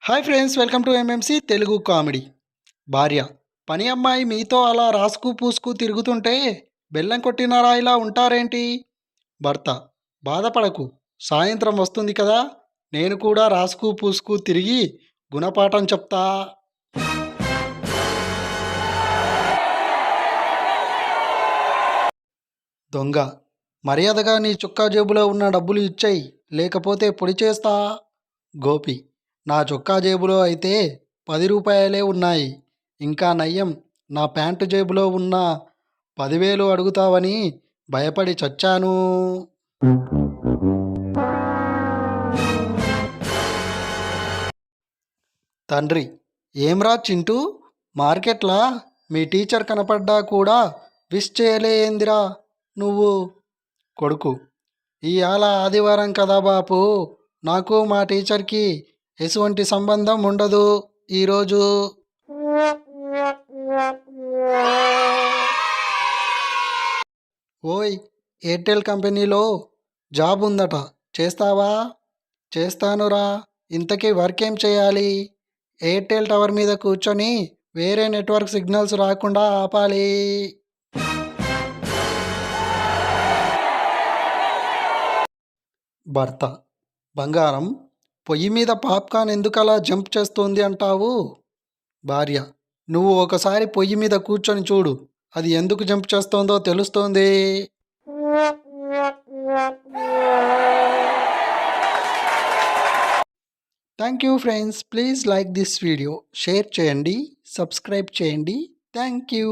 Hi friends, welcome to MMC Telugu comedy. భార్య: పని అమ్మాయి మీతో అలా రాసుకు పూసుకు తిరుగుతుంటే బెల్లం కొట్టిన రాయిలా ఉంటారేంటి? భర్త: బాధపడకు, సాయంత్రం వస్తుంది కదా, నేను కూడా రాసుకు పూసుకు తిరిగి గుణపాఠం చెప్తా. దొంగ: మర్యాదగా నీ చొక్కా జేబులో ఉన్న డబ్బులు ఇచ్చేయి, లేకపోతే పొడి చేస్తా. గోపి: నా చొక్కా జేబులో అయితే 10 రూపాయలే ఉన్నాయి. ఇంకా నయ్యం, నా ప్యాంటు జేబులో ఉన్న 10,000 అడుగుతావని భయపడి చచ్చాను. తండ్రి: ఏమ్రా చింటూ, మార్కెట్లా మీ టీచర్ కనపడ్డా కూడా విష్ చేయలేందిరా నువ్వు? కొడుకు: ఇయాల ఆదివారం కదా బాపు, నాకు మా టీచర్కి ఎటువంటి సంబంధం ఉండదు ఈరోజు. ఓయ్, ఎయిర్టెల్ కంపెనీలో జాబ్ ఉందట, చేస్తావా? చేస్తానురా. ఇంతకీ వర్క్ ఏం చేయాలి? ఎయిర్టెల్ టవర్ మీద కూర్చొని వేరే నెట్వర్క్ సిగ్నల్స్ రాకుండా ఆపాలి. భర్త: బంగారం, పొయ్యి మీద పాప్కార్న్ ఎందుకలా జంప్ చేస్తుంది అంటావు? భార్య: నువ్వు ఒకసారి పొయ్యి మీద కూర్చొని చూడు, అది ఎందుకు జంప్ చేస్తోందో తెలుస్తోంది. Thank you friends, please like this video, share చేయండి, సబ్స్క్రైబ్ చేయండి. Thank you.